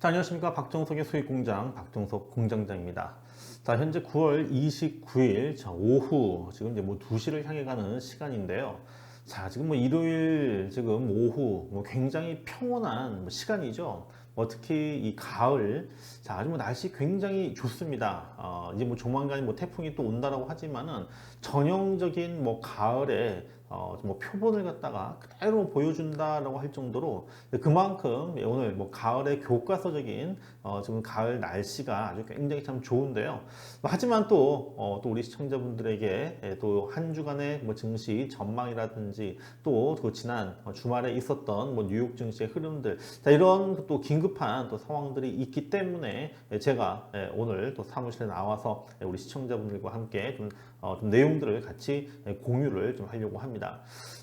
자, 안녕하십니까. 박정석의 수익공장 박정석 공장장입니다. 자, 현재 9월 29일 오후 지금 이제 2시를 향해 가는 시간인데요. 자, 지금 일요일 지금 오후 굉장히 평온한 시간이죠. 특히 이 가을, 자, 아주 날씨 굉장히 좋습니다. 이제 조만간 태풍이 또 온다라고 하지만은 전형적인 가을에 표본을 갖다가 그대로 보여준다라고 할 정도로 그만큼 오늘 가을의 교과서적인 지금 가을 날씨가 아주 굉장히 참 좋은데요. 하지만 또 우리 시청자분들에게 또 한 주간의 증시 전망이라든지 또 그 지난 주말에 있었던 뉴욕 증시의 흐름들, 자, 이런 또 긴급한 또 상황들이 있기 때문에 제가 오늘 또 사무실에 나와서 우리 시청자분들과 함께 좀 내용들을 같이 공유를 좀 하려고 합니다.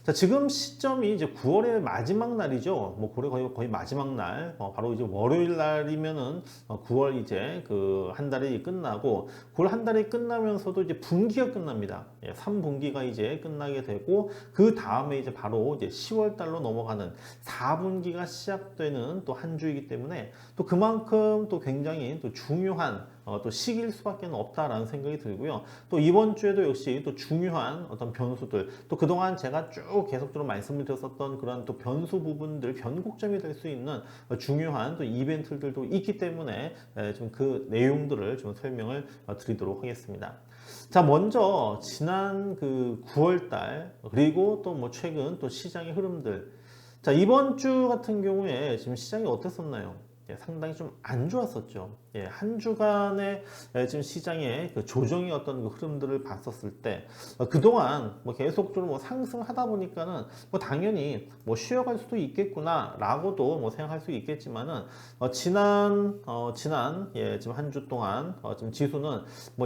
자, 지금 시점이 이제 9월의 마지막 날이죠. 거의 마지막 날, 바로 이제 월요일 날이면은 9월 이제 그 한 달이 끝나고, 9월 한 달이 끝나면서도 이제 분기가 끝납니다. 3분기가 이제 끝나게 되고, 그 다음에 이제 바로 이제 10월 달로 넘어가는 4분기가 시작되는 또 한 주이기 때문에 또 그만큼 또 굉장히 또 중요한 또 시기일 수밖에 없다라는 생각이 들고요. 또 이번 주에도 역시 또 중요한 어떤 변수들, 또 그동안 제가 쭉 계속적으로 말씀을 드렸었던 그런 또 변수 부분들, 변곡점이 될 수 있는 중요한 또 이벤트들도 있기 때문에 좀 그 내용들을 좀 설명을 드리도록 하겠습니다. 자, 먼저 지난 그 9월 달, 그리고 또 최근 또 시장의 흐름들. 자, 이번 주 같은 경우에 지금 시장이 어땠었나요? 상당히 좀 안 좋았었죠. 한 주간의 지금 시장의 그 조정의 어떤 그 흐름들을 봤었을 때, 그동안 계속적으로 상승하다 보니까는 당연히 쉬어갈 수도 있겠구나 라고도 생각할 수 있겠지만은, 지난 지금 한 주 동안 지금 지수는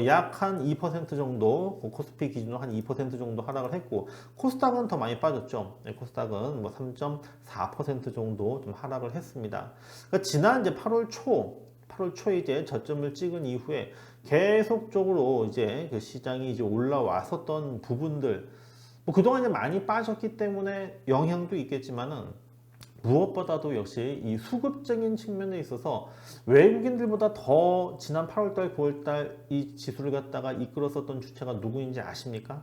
약 한 2% 정도, 코스피 기준으로 한 2% 정도 하락을 했고, 코스닥은 더 많이 빠졌죠. 코스닥은 3.4% 정도 좀 하락을 했습니다. 그러니까 지난 이제 8월 초에 이제 저점을 찍은 이후에 계속적으로 이제 그 시장이 이제 올라왔었던 부분들, 그동안 이제 많이 빠졌기 때문에 영향도 있겠지만은, 무엇보다도 역시 이 수급적인 측면에 있어서 외국인들보다 더 지난 8월달, 9월달 이 지수를 갖다가 이끌었었던 주체가 누구인지 아십니까?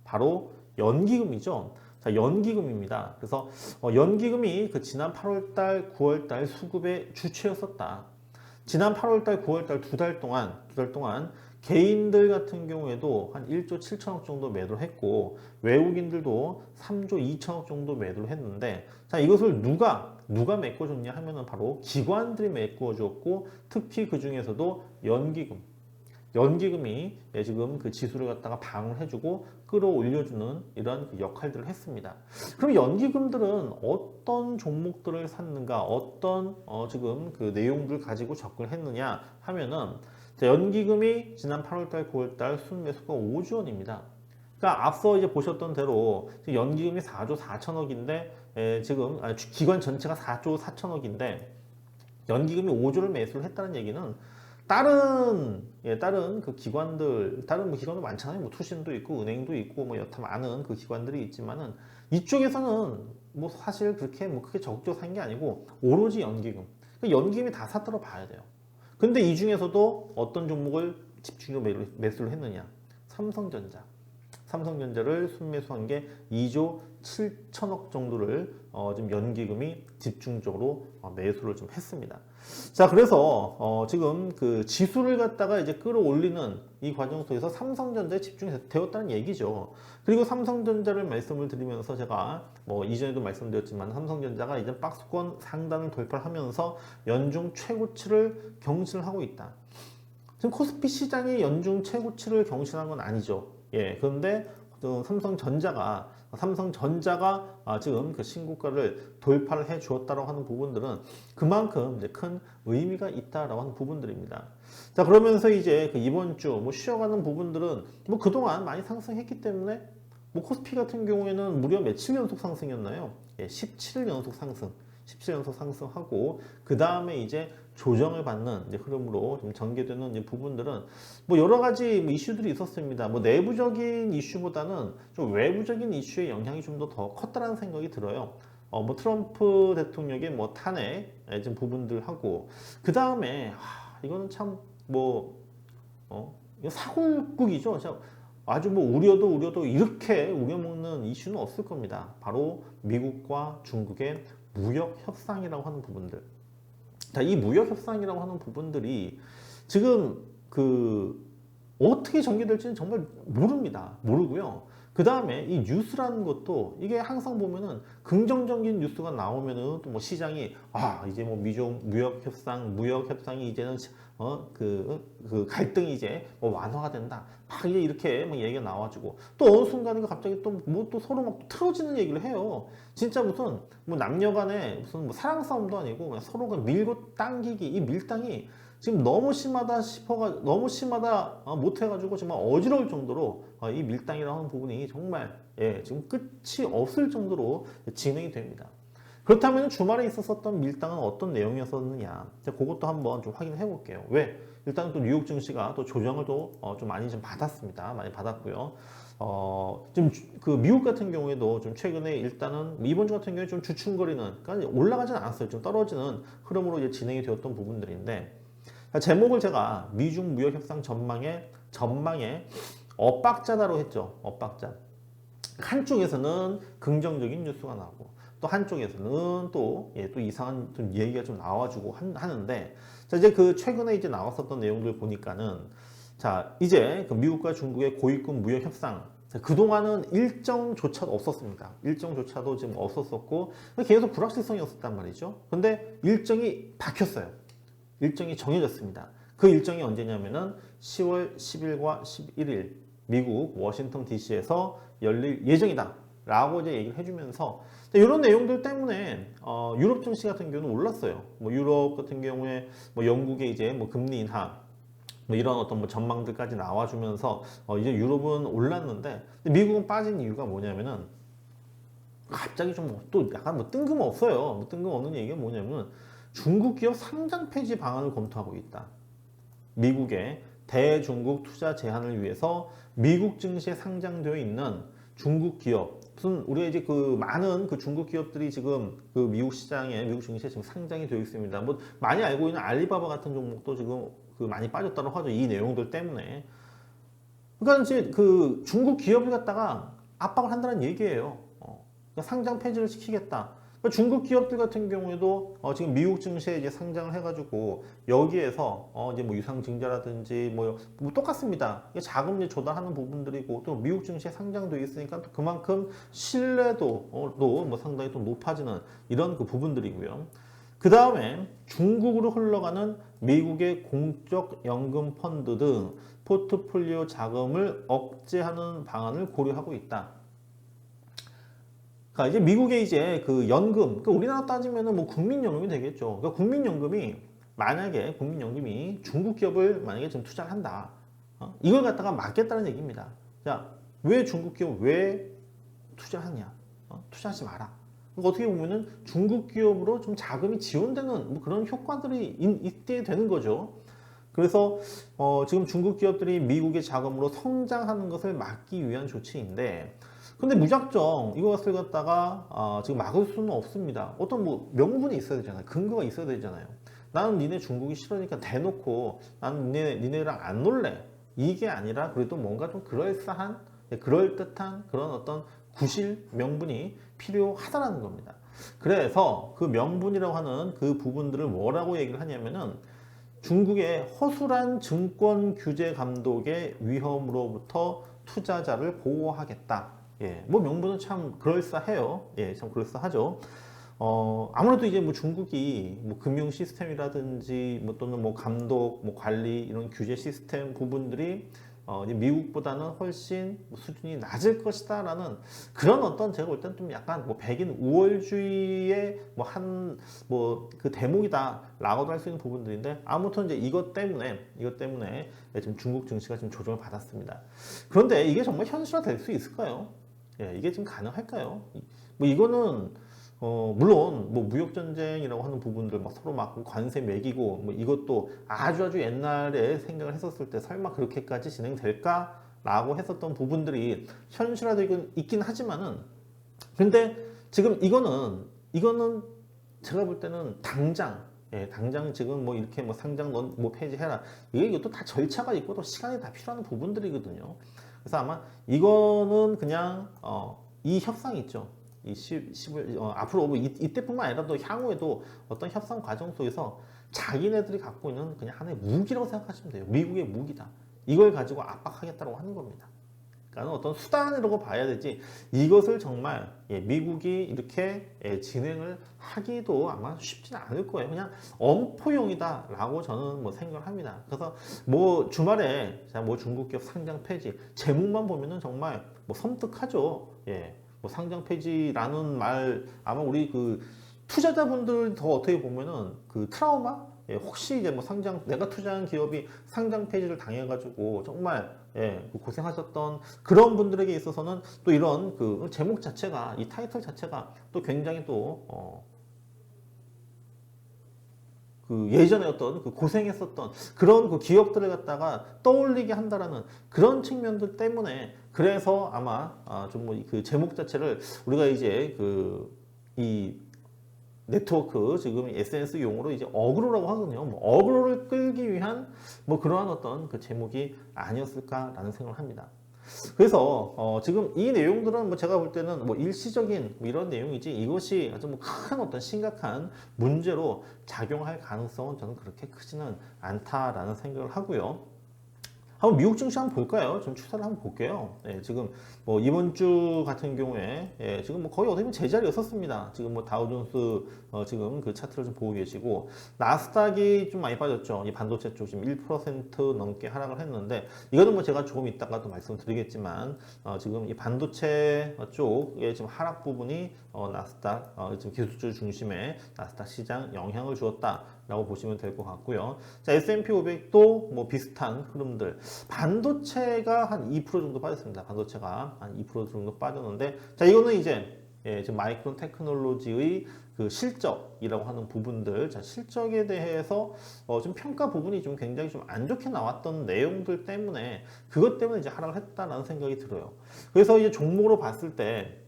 바로 연기금이죠. 자, 연기금입니다. 그래서 연기금이 그 지난 8월달, 9월달 수급의 주체였었다. 지난 8월달, 9월달 두 달 동안 개인들 같은 경우에도 한 1조 7천억 정도 매도를 했고, 외국인들도 3조 2천억 정도 매도를 했는데, 자, 이것을 누가 메꿔줬냐 하면은 바로 기관들이 메꿔줬고, 특히 그 중에서도 연기금이 지금 그 지수를 갖다가 방을 해주고 끌어올려주는 이런 그 역할들을 했습니다. 그럼 연기금들은 어떤 종목들을 샀는가, 어떤 지금 그 내용들을 가지고 접근했느냐 하면은, 연기금이 지난 8월달, 9월달 순매수가 5조 원입니다. 그러니까 앞서 이제 보셨던 대로 연기금이 4조 4천억인데 지금 기관 전체가 4조 4천억인데 연기금이 5조를 매수를 했다는 얘기는 다른 그 기관들, 다른 기관도 많잖아요. 투신도 있고 은행도 있고 여타 많은 그 기관들이 있지만은, 이쪽에서는 사실 그렇게 크게 적극적으로 산 게 아니고 오로지 연기금. 그러니까 연기금이 다 샀다고 봐야 돼요. 근데 이 중에서도 어떤 종목을 집중적으로 매수를 했느냐? 삼성전자를 순매수한 게 2조 7천억 정도를 지금 연기금이 집중적으로 매수를 좀 했습니다. 자, 그래서 지금 그 지수를 갖다가 이제 끌어올리는 이 과정 속에서 삼성전자에 집중이 되었다는 얘기죠. 그리고 삼성전자를 말씀을 드리면서 제가 이전에도 말씀드렸지만, 삼성전자가 이제 박스권 상단을 돌파하면서 연중 최고치를 경신을 하고 있다. 지금 코스피 시장이 연중 최고치를 경신한 건 아니죠. 그런데 삼성전자가 지금 그 신고가를 돌파를 해 주었다고 하는 부분들은 그만큼 이제 큰 의미가 있다라고 하는 부분들입니다. 자, 그러면서 이제 그 이번 주 쉬어가는 부분들은 그동안 많이 상승했기 때문에, 코스피 같은 경우에는 무려 며칠 연속 상승이었나요? 17일 연속 상승. 17일 연속 상승하고, 그 다음에 이제 조정을 받는 이제 흐름으로 좀 전개되는 이제 부분들은 여러 가지 이슈들이 있었습니다. 내부적인 이슈보다는 좀 외부적인 이슈의 영향이 좀 더 컸다라는 생각이 들어요. 뭐 트럼프 대통령의 뭐 탄핵 지금 부분들하고 그 다음에 이거는 참 뭐 이거 사골국이죠. 아주 뭐 우려도 이렇게 우려먹는 이슈는 없을 겁니다. 바로 미국과 중국의 무역 협상이라고 하는 부분들. 자, 이 무역 협상이라고 하는 부분들이 지금 어떻게 전개될지는 정말 모릅니다. 모르고요. 그 다음에 이 뉴스라는 것도 이게 항상 보면은 긍정적인 뉴스가 나오면은 또 뭐 시장이 이제 뭐 미중 무역 협상이 이제는 갈등이 이제 뭐 완화가 된다. 막 이제 이렇게 막 얘기가 나와주고 또 어느 순간인가 갑자기 또 뭐 또 서로 막 틀어지는 얘기를 해요. 진짜 무슨 뭐 남녀간에 무슨 뭐 사랑 싸움도 아니고 그냥 서로가 밀고 당기기 이 밀당이 지금 너무 심하다 너무 심하다 못해가지고 정말 어지러울 정도로 이 밀당이라는 부분이 정말 지금 끝이 없을 정도로 진행이 됩니다. 그렇다면 주말에 있었던 밀당은 어떤 내용이었느냐? 그것도 한번 좀 확인해 볼게요. 왜? 일단 또 뉴욕 증시가 또 조정을 좀 많이 좀 받았습니다. 많이 받았고요. 지금 미국 같은 경우에도 좀 최근에 일단은 이번 주 같은 경우에 좀 주춤거리는, 그러니까 올라가지는 않았어요. 좀 떨어지는 흐름으로 이제 진행이 되었던 부분들인데, 제목을 제가 미중 무역 협상 전망에 엇박자다로 했죠. 엇박자. 한쪽에서는 긍정적인 뉴스가 나오고 또 한쪽에서는 또 이상한 좀 얘기가 좀 나와주고 하는데, 자, 이제 최근에 이제 나왔었던 내용들 보니까는, 자, 이제 미국과 중국의 고위급 무역 협상, 그동안은 일정조차도 없었습니다. 일정조차도 지금 없었었고 계속 불확실성이었단 말이죠. 근데 일정이 바뀌었어요. 일정이 정해졌습니다. 그 일정이 언제냐면은 10월 10일과 11일 미국 워싱턴 DC에서 열릴 예정이다 라고 이제 얘기를 해주면서, 이런 내용들 때문에 유럽 증시 같은 경우는 올랐어요. 뭐 유럽 같은 경우에 뭐 영국의 이제 뭐 금리 인하 뭐 이런 어떤 뭐 전망들까지 나와주면서 이제 유럽은 올랐는데, 미국은 빠진 이유가 뭐냐면은 갑자기 좀 또 약간 뭐 뜬금없어요. 뭐 뜬금없는 얘기가 뭐냐면 중국 기업 상장 폐지 방안을 검토하고 있다. 미국의 대중국 투자 제한을 위해서 미국 증시에 상장되어 있는 중국 기업, 무슨 우리가 이제 많은 중국 기업들이 지금 미국 시장에, 미국 증시에 지금 상장이 되어 있습니다. 뭐 많이 알고 있는 알리바바 같은 종목도 지금 많이 빠졌다고 하죠. 이 내용들 때문에. 그러니까 이제 중국 기업을 갖다가 압박을 한다는 얘기예요. 그러니까 상장 폐지를 시키겠다. 그러니까 중국 기업들 같은 경우에도 지금 미국 증시에 이제 상장을 해가지고 여기에서 이제 뭐 유상증자라든지 뭐 똑같습니다. 자금 조달하는 부분들이고 또 미국 증시에 상장되어 있으니까 또 그만큼 신뢰도도 뭐 상당히 또 높아지는 이런 부분들이고요. 그 다음에 중국으로 흘러가는 미국의 공적 연금 펀드 등 포트폴리오 자금을 억제하는 방안을 고려하고 있다. 그러니까 이제 미국의 이제 연금, 그러니까 우리나라 따지면은 뭐 국민연금이 되겠죠. 그러니까 국민연금이 중국 기업을 만약에 지금 투자를 한다. 이걸 갖다가 막겠다는 얘기입니다. 자, 왜 중국 기업 왜 투자를 하냐? 투자하지 마라. 그러니까 어떻게 보면은 중국 기업으로 좀 자금이 지원되는 뭐 그런 효과들이 있게 되는 거죠. 그래서 지금 중국 기업들이 미국의 자금으로 성장하는 것을 막기 위한 조치인데, 근데 무작정 이것을 갖다가 지금 막을 수는 없습니다. 어떤 뭐 명분이 있어야 되잖아요. 근거가 있어야 되잖아요. 나는 니네 중국이 싫으니까 대놓고 나는 니네랑 안 놀래. 이게 아니라 그래도 뭔가 좀 그럴싸한, 그럴듯한 그런 어떤 구실 명분이 필요하다라는 겁니다. 그래서 그 명분이라고 하는 그 부분들을 뭐라고 얘기를 하냐면은 중국의 허술한 증권 규제 감독의 위험으로부터 투자자를 보호하겠다. 뭐 명분은 참 그럴싸해요. 참 그럴싸하죠. 아무래도 이제 뭐 중국이 뭐 금융 시스템이라든지 뭐 또는 뭐 감독, 뭐 관리 이런 규제 시스템 부분들이 이제 미국보다는 훨씬 수준이 낮을 것이다라는 그런 어떤 제가 볼 때는 좀 약간 뭐 백인 우월주의의 뭐 그 대목이다라고도 할 수 있는 부분들인데, 아무튼 이제 이것 때문에 지금 중국 증시가 지금 조정을 받았습니다. 그런데 이게 정말 현실화 될 수 있을까요? 이게 지금 가능할까요? 뭐 이거는 물론 뭐 무역 전쟁이라고 하는 부분들 막 서로 막 관세 매기고 뭐 이것도 아주 옛날에 생각을 했었을 때 설마 그렇게까지 진행될까라고 했었던 부분들이 현실화되고 있긴 하지만은, 근데 지금 이거는 이거는 제가 볼 때는 당장 당장 지금 뭐 이렇게 뭐 상장 뭐 폐지해라. 이것도 다 절차가 있고 또 시간이 다 필요한 부분들이거든요. 그래서 아마 이거는 그냥 이 협상이 있죠. 이 10을 앞으로 뭐 이때뿐만 아니라 또 향후에도 어떤 협상 과정 속에서 자기네들이 갖고 있는 그냥 하나의 무기라고 생각하시면 돼요. 미국의 무기다. 이걸 가지고 압박하겠다고 하는 겁니다. 그러니까 어떤 수단이라고 봐야 되지 이것을 정말 미국이 이렇게 진행을 하기도 아마 쉽지는 않을 거예요. 그냥 엄포용이다라고 저는 뭐 생각을 합니다. 그래서 뭐 주말에 뭐 중국 기업 상장 폐지 제목만 보면은 정말 뭐 섬뜩하죠. 뭐 상장 폐지라는 말 아마 우리 그 투자자분들 더 어떻게 보면은 그 트라우마 혹시 이제 뭐 상장 내가 투자한 기업이 상장 폐지를 당해가지고 정말 고생하셨던 그런 분들에게 있어서는 또 이런 그 제목 자체가 이 타이틀 자체가 또 굉장히 또 그 예전에 어떤 그 고생했었던 그런 그 기업들을 갖다가 떠올리게 한다라는 그런 측면들 때문에 그래서 아마 좀 뭐 그 제목 자체를 우리가 이제 그 이 네트워크 지금 SNS 용어로 이제 어그로라고 하거든요. 뭐 어그로를 끌기 위한 뭐 그러한 어떤 그 제목이 아니었을까라는 생각을 합니다. 그래서 지금 이 내용들은 뭐 제가 볼 때는 뭐 일시적인 뭐 이런 내용이지 이것이 아주 뭐 큰 어떤 심각한 문제로 작용할 가능성은 저는 그렇게 크지는 않다라는 생각을 하고요. 한번 미국 증시 한번 볼까요? 좀 추세를 한번 볼게요. 지금 뭐 이번 주 같은 경우에 지금 뭐 거의 어떻게 보면 제자리였었습니다. 지금 뭐 다우존스 지금 그 차트를 좀 보고 계시고 나스닥이 좀 많이 빠졌죠. 이 반도체 쪽 지금 1% 넘게 하락을 했는데 이거는 뭐 제가 조금 이따가도 말씀드리겠지만 지금 이 반도체 쪽에 지금 하락 부분이 나스닥 지금 기술주 중심의 나스닥 시장 영향을 주었다라고 보시면 될 것 같고요. 자, S&P 500도 뭐 비슷한 흐름들. 반도체가 한 2% 정도 빠졌습니다. 반도체가 한 2% 정도 빠졌는데, 자, 이거는 이제 지금 마이크론 테크놀로지의 그 실적이라고 하는 부분들, 자, 실적에 대해서 좀 평가 부분이 좀 굉장히 좀 안 좋게 나왔던 내용들 때문에 그것 때문에 이제 하락을 했다라는 생각이 들어요. 그래서 이제 종목으로 봤을 때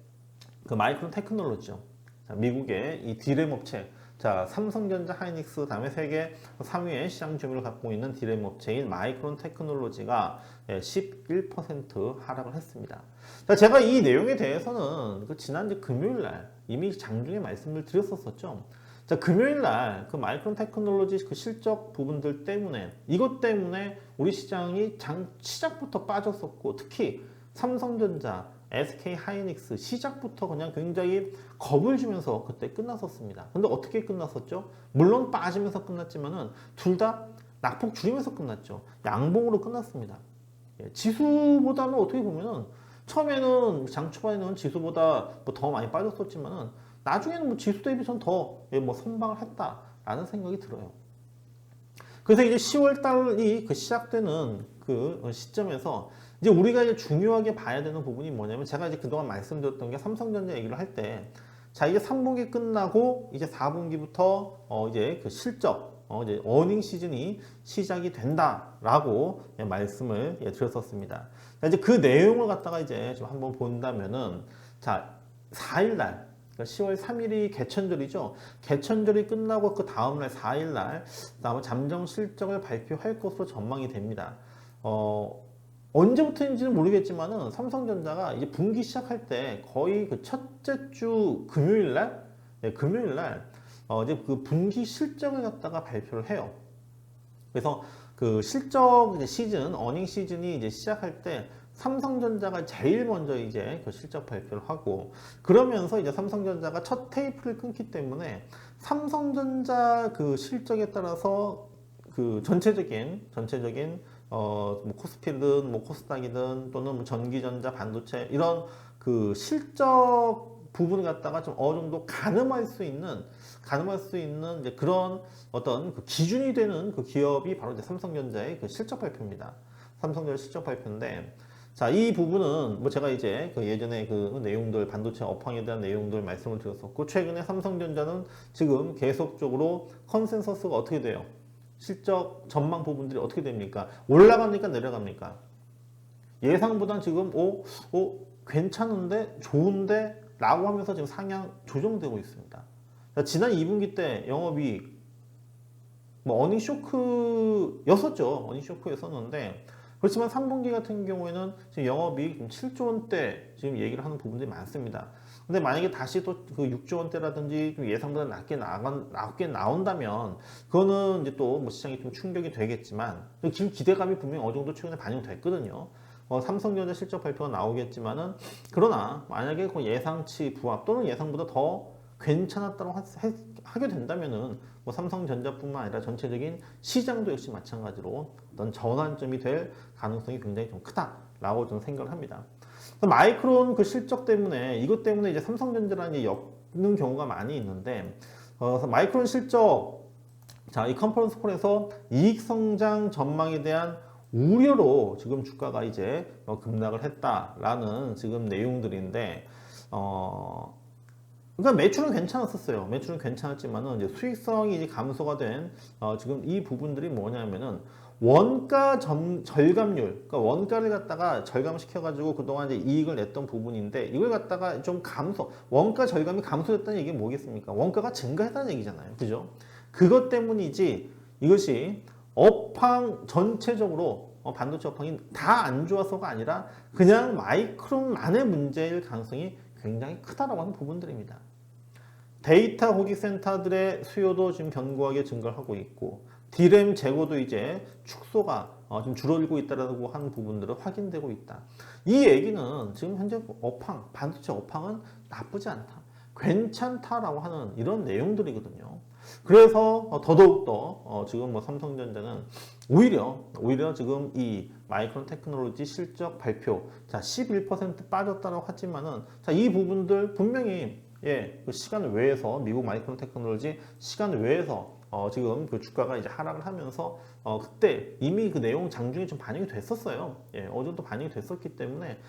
그 마이크론 테크놀로지죠. 자, 미국의 이 디램 업체. 자, 삼성전자, 하이닉스, 다음에 세계 3위의 시장 점유율을 갖고 있는 디램 업체인 마이크론 테크놀로지가 11% 하락을 했습니다. 자, 제가 이 내용에 대해서는 그 지난주 금요일 날 이미 장중에 말씀을 드렸었죠. 자, 금요일 날 그 마이크론 테크놀로지 그 실적 부분들 때문에 이것 때문에 우리 시장이 시작부터 빠졌었고 특히 삼성전자, SK 하이닉스 시작부터 그냥 굉장히 겁을 주면서 그때 끝났었습니다. 근데 어떻게 끝났었죠? 물론 빠지면서 끝났지만은 둘 다 낙폭 줄이면서 끝났죠. 양봉으로 끝났습니다. 지수보다는 어떻게 보면은 처음에는 장 초반에는 지수보다 뭐 더 많이 빠졌었지만은 나중에는 뭐 지수 대비선 더 뭐 선방을 했다라는 생각이 들어요. 그래서 이제 10월 달이 그 시작되는 그 시점에서 이제 우리가 이제 중요하게 봐야 되는 부분이 뭐냐면 제가 이제 그동안 말씀드렸던 게 삼성전자 얘기를 할 때 자, 이제 3분기 끝나고 이제 4분기부터 이제 그 실적 이제 어닝 시즌이 시작이 된다라고 말씀을 드렸었습니다. 자, 이제 그 내용을 갖다가 이제 좀 한번 본다면은 자, 4일 날 그러니까 10월 3일이 개천절이죠. 개천절이 끝나고 그 다음날 4일날 아마 잠정 실적을 발표할 것으로 전망이 됩니다. 언제부터인지는 모르겠지만은 삼성전자가 이제 분기 시작할 때 거의 그 첫째 주 금요일날, 금요일날 이제 그 분기 실적을 갖다가 발표를 해요. 그래서 그 실적 이제 시즌, 어닝 시즌이 이제 시작할 때 삼성전자가 제일 먼저 이제 그 실적 발표를 하고 그러면서 이제 삼성전자가 첫 테이프를 끊기 때문에 삼성전자 그 실적에 따라서 그 전체적인 뭐 코스피든 뭐 코스닥이든 또는 뭐 전기전자 반도체 이런 그 실적 부분을 갖다가 좀 어느 정도 가늠할 수 있는 이제 그런 어떤 그 기준이 되는 그 기업이 바로 이제 삼성전자의 그 실적 발표입니다. 삼성전자 실적 발표인데 자, 이 부분은 뭐 제가 이제 그 예전에 그 내용들 반도체 업황에 대한 내용들 말씀을 드렸었고 최근에 삼성전자는 지금 계속적으로 컨센서스가 어떻게 돼요? 실적 전망 부분들이 어떻게 됩니까? 올라갑니까? 내려갑니까? 예상보단 지금 괜찮은데? 좋은데? 라고 하면서 지금 상향 조정되고 있습니다. 지난 2분기 때 영업이익 뭐 어닝 쇼크였었죠. 어닝 쇼크였었는데 그렇지만 3분기 같은 경우에는 지금 영업이익 7조 원대 지금 얘기를 하는 부분들이 많습니다. 근데 만약에 다시 또 그 6조 원대라든지 좀 예상보다 낮게 나온다면 그거는 이제 또 뭐 시장이 좀 충격이 되겠지만 지금 기대감이 분명히 어느 정도 최근에 반영됐거든요. 삼성전자 실적 발표가 나오겠지만은 그러나 만약에 그 예상치 부합 또는 예상보다 더 괜찮았다고 하게 된다면은 뭐 삼성전자뿐만 아니라 전체적인 시장도 역시 마찬가지로 어떤 전환점이 될 가능성이 굉장히 좀 크다라고 저는 생각을 합니다. 마이크론 그 실적 때문에 이것 때문에 이제 삼성전자라는 엮는 경우가 많이 있는데 마이크론 실적 자, 이 컨퍼런스 콜에서 이익 성장 전망에 대한 우려로 지금 주가가 이제 급락을 했다라는 지금 내용들인데 그러니까 매출은 괜찮았었어요. 매출은 괜찮았지만은 이제 수익성이 이제 감소가 된 지금 이 부분들이 뭐냐면은 원가 절감률, 그러니까 원가를 갖다가 절감시켜가지고 그동안 이제 이익을 냈던 부분인데 이걸 갖다가 좀 원가 절감이 감소됐다는 얘기가 뭐겠습니까? 원가가 증가했다는 얘기잖아요. 그죠? 그것 때문이지 이것이 업황 전체적으로 반도체 업황이 다 안 좋아서가 아니라 그냥 마이크론만의 문제일 가능성이 굉장히 크다라고 하는 부분들입니다. 데이터 고객 센터들의 수요도 지금 견고하게 증가하고 있고 D램 재고도 이제 축소가 좀 줄어들고 있다라고 하는 부분들은 확인되고 있다. 이 얘기는 지금 현재 반도체 업황은 나쁘지 않다. 괜찮다라고 하는 이런 내용들이거든요. 그래서 더더욱더 지금 뭐 삼성전자는 오히려 지금 이 마이크론 테크놀로지 실적 발표 자 11% 빠졌다고 하지만은 자 이 부분들 분명히 그 시간 외에서 미국 마이크론 테크놀로지 시간 외에서 지금 그 주가가 이제 하락을 하면서 그때 이미 그 내용 장중에 좀 반영이 됐었어요. 어느 정도 반영이 됐었기 때문에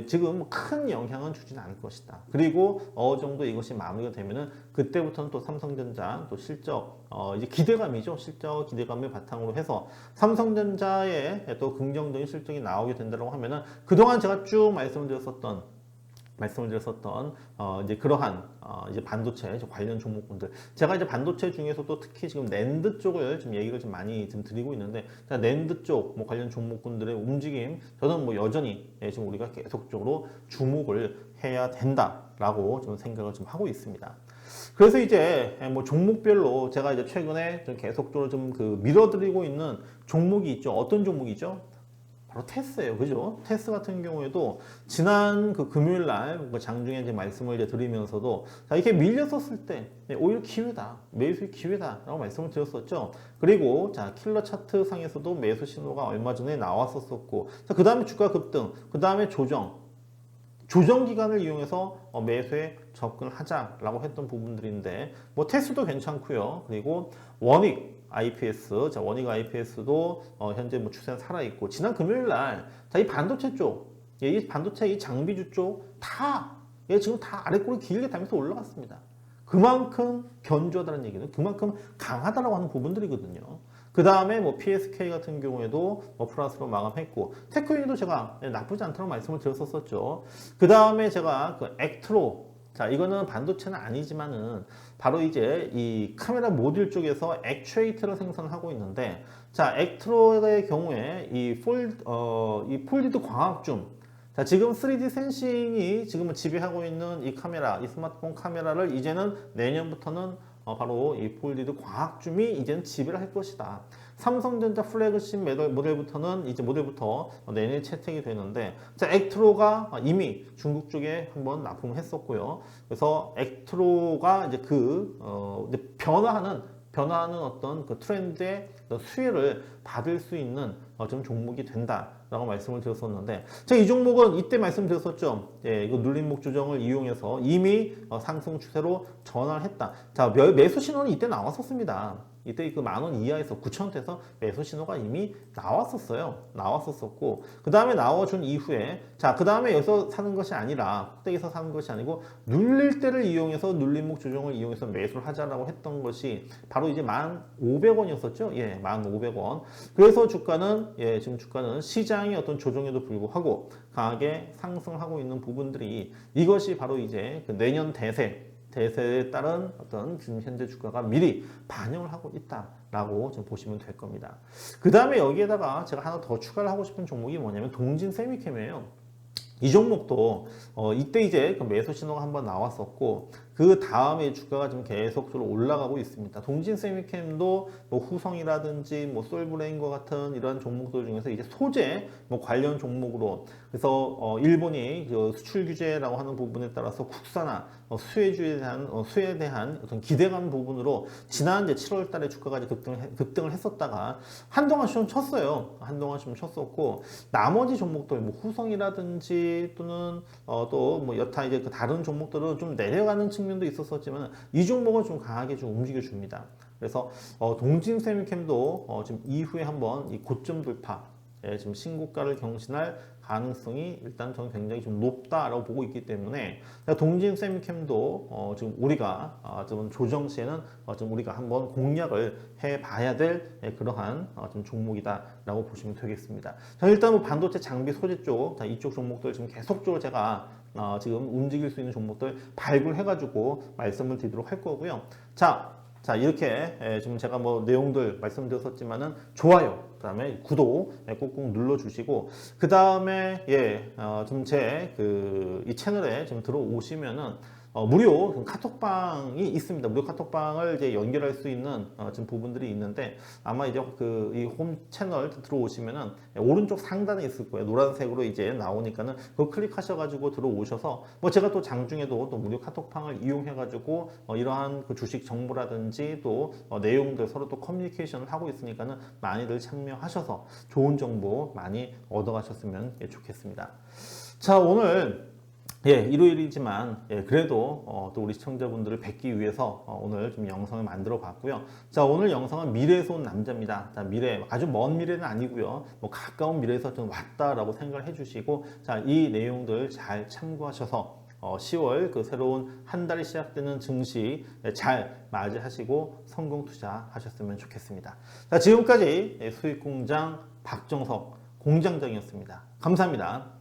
지금 큰 영향은 주지는 않을 것이다. 그리고 어느 정도 이것이 마무리가 되면은 그때부터는 또 삼성전자 또 실적 이제 기대감이죠. 실적 기대감을 바탕으로 해서 삼성전자의 또 긍정적인 실적이 나오게 된다고 하면은 그동안 제가 쭉 말씀을 드렸었던 이제 그러한 이제 반도체 관련 종목군들 제가 이제 반도체 중에서도 특히 지금 낸드 쪽을 좀 얘기를 좀 많이 좀 드리고 있는데 낸드 쪽 뭐 관련 종목군들의 움직임 저는 뭐 여전히 지금 우리가 계속적으로 주목을 해야 된다라고 좀 생각을 좀 하고 있습니다. 그래서 이제 뭐 종목별로 제가 이제 최근에 좀 계속적으로 좀 그 밀어드리고 있는 종목이 있죠. 어떤 종목이죠? 바로 테스예요. 그죠? 테스 같은 경우에도 지난 그 금요일 날 장중에 이제 말씀을 이제 드리면서도 자, 이렇게 밀렸었을 때 오히려 기회다. 매수의 기회다라고 말씀을 드렸었죠. 그리고 자, 킬러 차트 상에서도 매수 신호가 얼마 전에 나왔었고 자, 그다음에 주가 급등, 그다음에 조정 기간을 이용해서 매수에 접근을 하자라고 했던 부분들인데 뭐 테스도 괜찮고요. 그리고 원익 IPS, 자 원익 IPS도 현재 뭐 추세는 살아 있고 지난 금요일 날, 자 이 반도체 쪽, 이 반도체 이 장비주 쪽 다, 지금 다 아래꼬리 길게 달면서 올라갔습니다. 그만큼 견조하다는 얘기는 그만큼 강하다라고 하는 부분들이거든요. 그 다음에 뭐 PSK 같은 경우에도 뭐 플러스로 마감했고 테크유니도 제가 나쁘지 않다는 말씀을 드렸었죠. 그 다음에 제가 그 액트로 자 이거는 반도체는 아니지만은 바로 이제 이 카메라 모듈 쪽에서 액추에이터를 생산하고 있는데 자 액트로의 경우에 이 폴리드 광학줌 자 지금 3D 센싱이 지금 지배하고 있는 이 카메라 이 스마트폰 카메라를 이제는 내년부터는 바로 이 폴리드 광학줌이 이제는 지배를 할 것이다. 삼성전자 플래그십 모델부터 내년에 채택이 되는데, 자, 액트로가 이미 중국 쪽에 한번 납품을 했었고요. 그래서 액트로가 이제 이제 변화하는 어떤 그 트렌드의 수혜를 받을 수 있는 좀 종목이 된다라고 말씀을 드렸었는데, 이 종목은 이때 말씀드렸었죠. 이거 눌림목 조정을 이용해서 이미 상승 추세로 전환을 했다. 자, 매수 신호는 이때 나왔었습니다. 이때 그 10,000원 이하에서 9,000원대에서 매수 신호가 이미 나왔었고 그 다음에 나와준 이후에 자 그 다음에 여기서 사는 것이 아니라 꼭대기에서 사는 것이 아니고 눌릴 때를 이용해서 눌림목 조정을 이용해서 매수를 하자라고 했던 것이 바로 이제 1,500원이었었죠. 1,500원. 그래서 지금 주가는 시장의 어떤 조정에도 불구하고 강하게 상승하고 있는 부분들이 이것이 바로 이제 그 내년 대세 대세에 따른 어떤 지금 현재 주가가 미리 반영을 하고 있다라고 좀 보시면 될 겁니다. 그 다음에 여기에다가 제가 하나 더 추가를 하고 싶은 종목이 뭐냐면 동진 세미캠이에요. 이 종목도 이때 이제 그 매수 신호가 한번 나왔었고 그 다음에 주가가 좀 계속적으로 올라가고 있습니다. 동진 세미캠도 뭐 후성이라든지 뭐 솔브레인과 같은 이런 종목들 중에서 이제 소재 뭐 관련 종목으로 그래서 일본이 그 수출 규제라고 하는 부분에 따라서 국산화 수혜에 대한 어떤 기대감 부분으로 지난 이제 7월 달에 주가가 이제 급등을 했었다가 한동안 좀 쳤어요. 한동안 좀 쳤었고 나머지 종목들 뭐 후성이라든지 또는 또 뭐 여타 이제 그 다른 종목들은 좀 내려가는 측면도 있었었지만 이 종목은 좀 강하게 좀 움직여 줍니다. 그래서 동진 세미캠도 지금 이후에 한번 이 고점 돌파 지금 신고가를 경신할 가능성이 일단 저는 굉장히 좀 높다라고 보고 있기 때문에 동진 세미캠도 지금 우리가 좀 조정 시에는 좀 우리가 한번 공략을 해봐야 될 그러한 좀 종목이다라고 보시면 되겠습니다. 자, 일단 뭐 반도체 장비 소재 쪽 이쪽 종목들 지금 계속적으로 제가 지금 움직일 수 있는 종목들 발굴해가지고 말씀을 드리도록 할 거고요. 자 이렇게 지금 제가 뭐 내용들 말씀드렸었지만은 좋아요, 그 다음에 구독 꼭꼭 눌러주시고 그 다음에 좀 제 이 채널에 좀 들어오시면은 무료 카톡방이 있습니다. 무료 카톡방을 이제 연결할 수 있는 지금 부분들이 있는데 아마 이제 그 이 홈 채널 들어오시면은 오른쪽 상단에 있을 거예요. 노란색으로 이제 나오니까는 그거 클릭하셔가지고 들어오셔서 뭐 제가 또 장중에도 또 무료 카톡방을 이용해가지고 이러한 그 주식 정보라든지 또 내용들 서로 또 커뮤니케이션을 하고 있으니까는 많이들 참여하셔서 좋은 정보 많이 얻어가셨으면 좋겠습니다. 자, 오늘 일요일이지만 그래도 또 우리 시청자분들을 뵙기 위해서 오늘 좀 영상을 만들어 봤고요. 자, 오늘 영상은 미래에서 온 남자입니다. 자, 미래 아주 먼 미래는 아니고요. 뭐 가까운 미래에서 좀 왔다라고 생각을 해주시고 자, 이 내용들 잘 참고하셔서 10월 그 새로운 한 달이 시작되는 증시 잘 맞이하시고 성공 투자하셨으면 좋겠습니다. 자, 지금까지 수익공장 박정석 공장장이었습니다. 감사합니다.